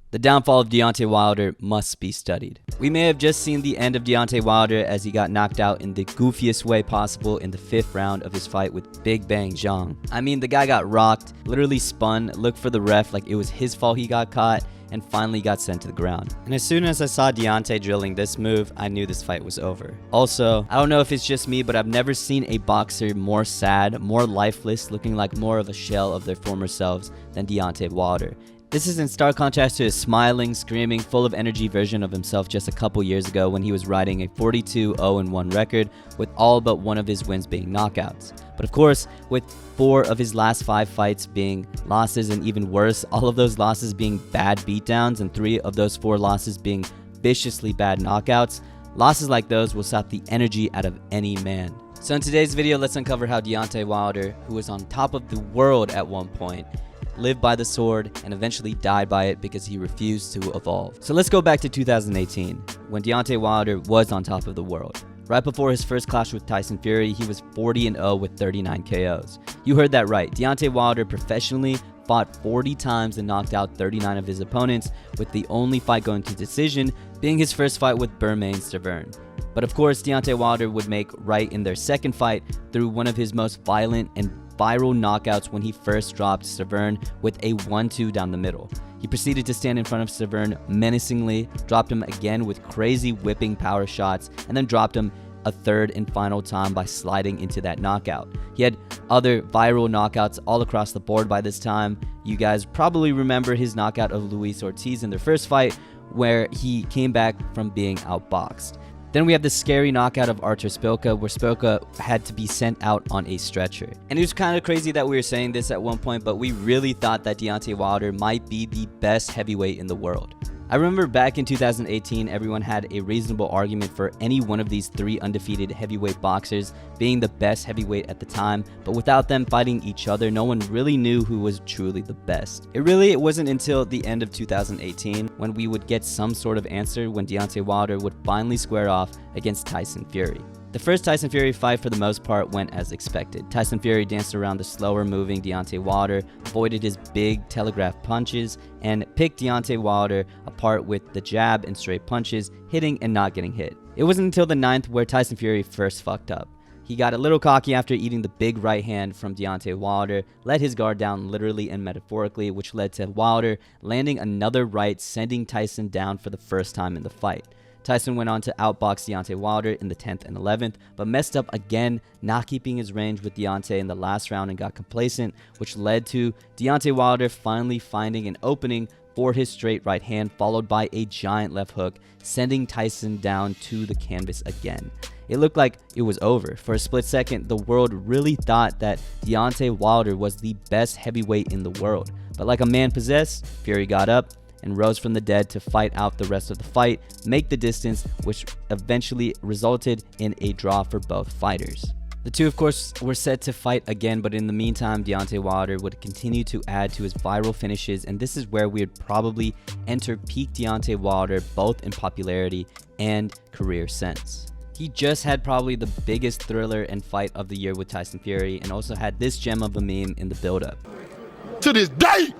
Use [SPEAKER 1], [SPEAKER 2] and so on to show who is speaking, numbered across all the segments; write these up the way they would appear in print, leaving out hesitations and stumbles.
[SPEAKER 1] The downfall of Deontay Wilder must be studied. We may have just seen the end of Deontay Wilder as he got knocked out in the goofiest way possible in the 5th round of his fight with Big Bang Zhang. I mean, the guy got rocked, literally spun, looked for the ref like it was his fault he got caught, and finally got sent to the ground. And as soon as I saw Deontay drilling this move, I knew this fight was over. Also, I don't know if it's just me, but I've never seen a boxer more sad, more lifeless, looking like more of a shell of their former selves than Deontay Wilder. This is in stark contrast to his smiling, screaming, full of energy version of himself just a couple years ago when he was riding a 42-0-1 record with all but one of his wins being knockouts. But of course, with 4 of his last 5 fights being losses, and even worse, all of those losses being bad beatdowns and 3 of those 4 losses being viciously bad knockouts, losses like those will sap the energy out of any man. So in today's video, let's uncover how Deontay Wilder, who was on top of the world at one point, lived by the sword and eventually died by it because he refused to evolve. So let's go back to 2018, when Deontay Wilder was on top of the world. Right before his first clash with Tyson Fury, he was 40-0 with 39 KOs. You heard that right. Deontay Wilder professionally fought 40 times and knocked out 39 of his opponents, with the only fight going to decision being his first fight with Bermane Stiverne. But of course, Deontay Wilder would make right in their second fight through one of his most violent and viral knockouts when he first dropped Stiverne with a 1-2 down the middle. He proceeded to stand in front of Stiverne menacingly, dropped him again with crazy whipping power shots, and then dropped him a third and final time by sliding into that knockout. He had other viral knockouts all across the board by this time. You guys probably remember his knockout of Luis Ortiz in their first fight, where he came back from being outboxed. Then we have the scary knockout of Artur Szpilka, where Szpilka had to be sent out on a stretcher. And it was kind of crazy that we were saying this at one point, but we really thought that Deontay Wilder might be the best heavyweight in the world. I remember back in 2018, everyone had a reasonable argument for any one of these 3 undefeated heavyweight boxers being the best heavyweight at the time, but without them fighting each other, no one really knew who was truly the best. It wasn't until the end of 2018 when we would get some sort of answer when Deontay Wilder would finally square off against Tyson Fury. The first Tyson Fury fight for the most part went as expected. Tyson Fury danced around the slower moving Deontay Wilder, avoided his big telegraph punches, and picked Deontay Wilder apart with the jab and straight punches, hitting and not getting hit. It wasn't until the 9th where Tyson Fury first fucked up. He got a little cocky after eating the big right hand from Deontay Wilder, let his guard down literally and metaphorically, which led to Wilder landing another right, sending Tyson down for the first time in the fight. Tyson went on to outbox Deontay Wilder in the 10th and 11th, but messed up again, not keeping his range with Deontay in the last round and got complacent, which led to Deontay Wilder finally finding an opening for his straight right hand, followed by a giant left hook, sending Tyson down to the canvas again. It looked like it was over. For a split second, the world really thought that Deontay Wilder was the best heavyweight in the world. But like a man possessed, Fury got up and rose from the dead to fight out the rest of the fight, make the distance, which eventually resulted in a draw for both fighters. The two, of course, were set to fight again, but in the meantime, Deontay Wilder would continue to add to his viral finishes, and this is where we would probably enter peak Deontay Wilder, both in popularity and career sense. He just had probably the biggest thriller and fight of the year with Tyson Fury, and also had this gem of a meme in the build-up.
[SPEAKER 2] To this day!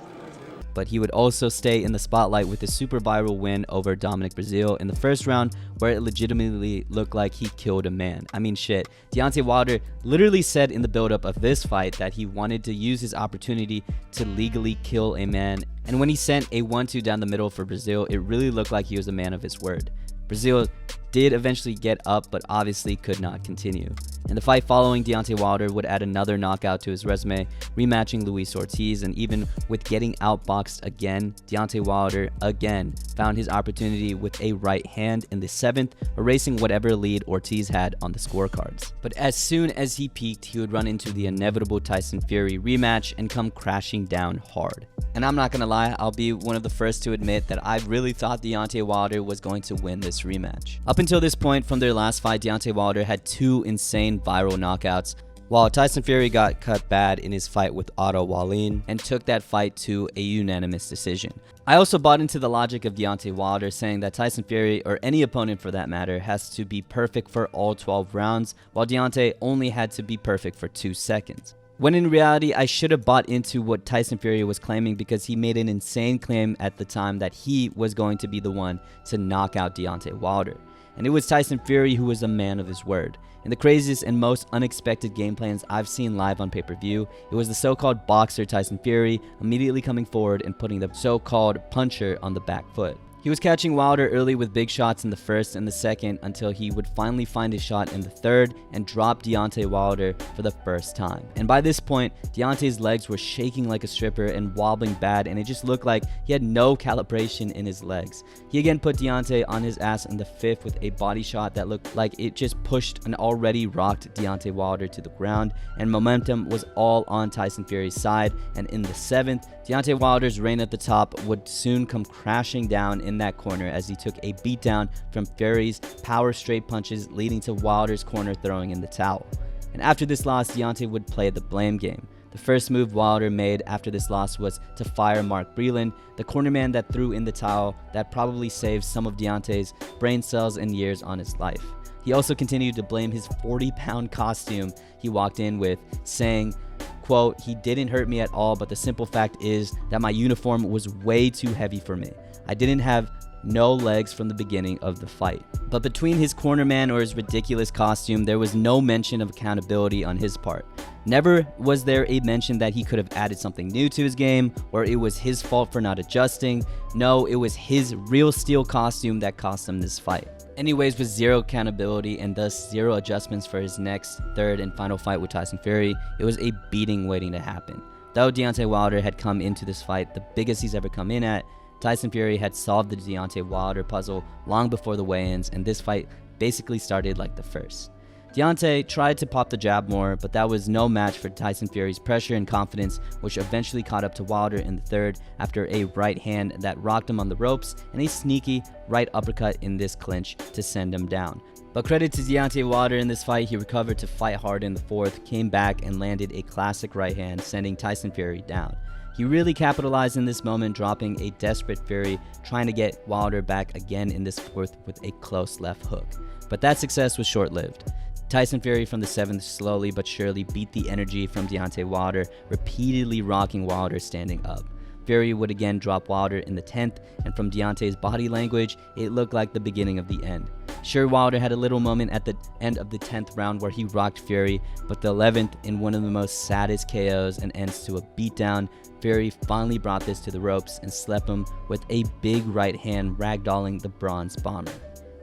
[SPEAKER 1] But he would also stay in the spotlight with a super viral win over Dominic Breazeale in the first round, where it legitimately looked like he killed a man. I mean, shit. Deontay Wilder literally said in the build-up of this fight that he wanted to use his opportunity to legally kill a man, and when he sent a 1-2 down the middle for Breazeale, it really looked like he was a man of his word. Breazeale did eventually get up, but obviously could not continue. In the fight following, Deontay Wilder would add another knockout to his resume, rematching Luis Ortiz, and even with getting outboxed again, Deontay Wilder again found his opportunity with a right hand in the 7th, erasing whatever lead Ortiz had on the scorecards. But as soon as he peaked, he would run into the inevitable Tyson Fury rematch and come crashing down hard. And I'm not gonna lie, I'll be one of the first to admit that I really thought Deontay Wilder was going to win this rematch. Up until this point from their last fight, Deontay Wilder had 2 insane viral knockouts, while Tyson Fury got cut bad in his fight with Otto Wallin and took that fight to a unanimous decision. I also bought into the logic of Deontay Wilder saying that Tyson Fury, or any opponent for that matter, has to be perfect for all 12 rounds, while Deontay only had to be perfect for 2 seconds. When in reality, I should have bought into what Tyson Fury was claiming, because he made an insane claim at the time that he was going to be the one to knock out Deontay Wilder. And it was Tyson Fury who was a man of his word. In the craziest and most unexpected game plans I've seen live on pay-per-view, it was the so-called boxer Tyson Fury immediately coming forward and putting the so-called puncher on the back foot. He was catching Wilder early with big shots in the first and the second, until he would finally find his shot in the third and drop Deontay Wilder for the first time. And by this point, Deontay's legs were shaking like a stripper and wobbling bad, and it just looked like he had no calibration in his legs. He again put Deontay on his ass in the fifth with a body shot that looked like it just pushed an already rocked Deontay Wilder to the ground, and momentum was all on Tyson Fury's side. And in the seventh, Deontay Wilder's reign at the top would soon come crashing down in that corner as he took a beatdown from Fury's power straight punches, leading to Wilder's corner throwing in the towel. And after this loss, Deontay would play the blame game. The first move Wilder made after this loss was to fire Mark Breland, the cornerman that threw in the towel that probably saved some of Deontay's brain cells and years on his life. He also continued to blame his 40-pound costume he walked in with, saying, quote, "He didn't hurt me at all, but the simple fact is that my uniform was way too heavy for me. I didn't have no legs from the beginning of the fight." But between his cornerman or his ridiculous costume, there was no mention of accountability on his part. Never was there a mention that he could have added something new to his game, or it was his fault for not adjusting. No, it was his real steel costume that cost him this fight. Anyways, with zero accountability and thus zero adjustments for his next, third, and final fight with Tyson Fury, it was a beating waiting to happen. Though Deontay Wilder had come into this fight the biggest he's ever come in at, Tyson Fury had solved the Deontay Wilder puzzle long before the weigh-ins, and this fight basically started like the first. Deontay tried to pop the jab more, but that was no match for Tyson Fury's pressure and confidence, which eventually caught up to Wilder in the third after a right hand that rocked him on the ropes and a sneaky right uppercut in this clinch to send him down. But credit to Deontay Wilder in this fight, he recovered to fight hard in the fourth, came back and landed a classic right hand, sending Tyson Fury down. He really capitalized in this moment, dropping a desperate Fury, trying to get Wilder back again in this fourth with a close left hook. But that success was short-lived. Tyson Fury from the seventh slowly but surely beat the energy from Deontay Wilder, repeatedly rocking Wilder standing up. Fury would again drop Wilder in the 10th, and from Deontay's body language, it looked like the beginning of the end. Sure, Wilder had a little moment at the end of the 10th round where he rocked Fury, but the 11th, in one of the most saddest KOs and ends to a beatdown, Fury finally brought this to the ropes and slept him with a big right hand, ragdolling the bronze bomber.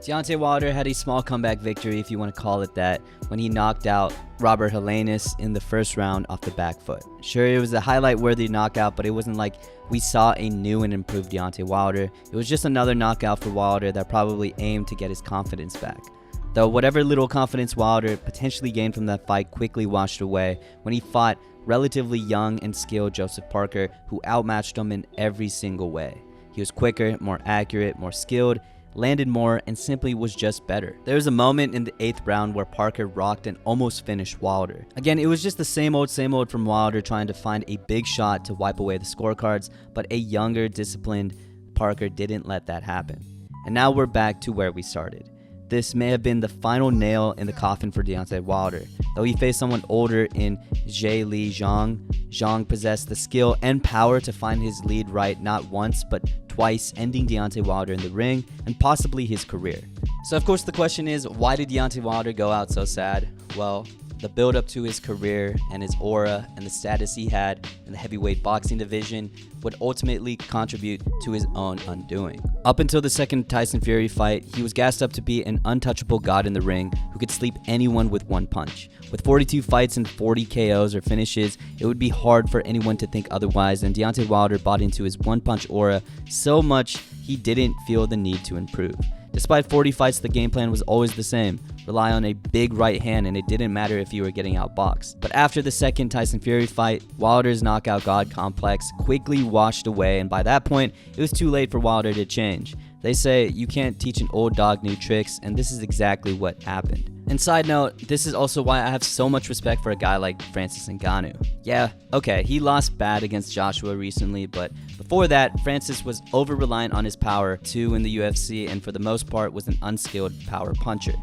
[SPEAKER 1] Deontay Wilder had a small comeback victory, if you want to call it that, when he knocked out Robert Helenius in the first round off the back foot. Sure, it was a highlight-worthy knockout, but it wasn't like we saw a new and improved Deontay Wilder. It was just another knockout for Wilder that probably aimed to get his confidence back. Though whatever little confidence Wilder potentially gained from that fight quickly washed away when he fought relatively young and skilled Joseph Parker, who outmatched him in every single way. He was quicker, more accurate, more skilled, landed more, and simply was just better. There was a moment in the 8th round where Parker rocked and almost finished Wilder. Again, it was just the same old from Wilder, trying to find a big shot to wipe away the scorecards, but a younger, disciplined Parker didn't let that happen. And now we're back to where we started. This may have been the final nail in the coffin for Deontay Wilder. Though he faced someone older in Li Zhang, Zhang possessed the skill and power to find his lead right not once but twice, ending Deontay Wilder in the ring and possibly his career. So of course the question is, why did Deontay Wilder go out so sad? Well, the build up to his career and his aura and the status he had in the heavyweight boxing division would ultimately contribute to his own undoing. Up until the second Tyson Fury fight, he was gassed up to be an untouchable god in the ring who could sleep anyone with one punch. With 42 fights and 40 KOs or finishes, it would be hard for anyone to think otherwise, and Deontay Wilder bought into his one-punch aura so much he didn't feel the need to improve. Despite 40 fights, the game plan was always the same. Rely on a big right hand, and it didn't matter if you were getting outboxed. But after the second Tyson Fury fight, Wilder's knockout god complex quickly washed away, and by that point, it was too late for Wilder to change. They say you can't teach an old dog new tricks, and this is exactly what happened. And side note, this is also why I have so much respect for a guy like Francis Ngannou. Yeah, okay, he lost bad against Joshua recently, but before that, Francis was over-reliant on his power too in the UFC, and for the most part was an unskilled power puncher.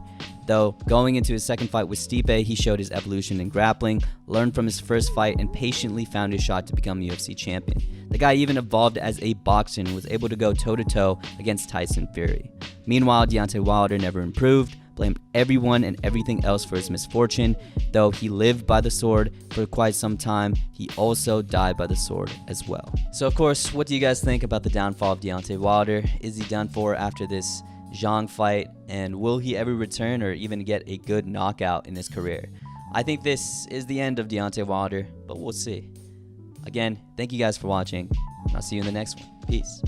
[SPEAKER 1] Though, going into his second fight with Stipe, he showed his evolution in grappling, learned from his first fight, and patiently found his shot to become UFC champion. The guy even evolved as a boxer and was able to go toe-to-toe against Tyson Fury. Meanwhile, Deontay Wilder never improved, blamed everyone and everything else for his misfortune. Though he lived by the sword for quite some time, he also died by the sword as well. So of course, what do you guys think about the downfall of Deontay Wilder? Is he done for after this Zhang fight, and will he ever return or even get a good knockout in his career? I think this is the end of Deontay Wilder, but we'll see. Again, thank you guys for watching, and I'll see you in the next one. Peace.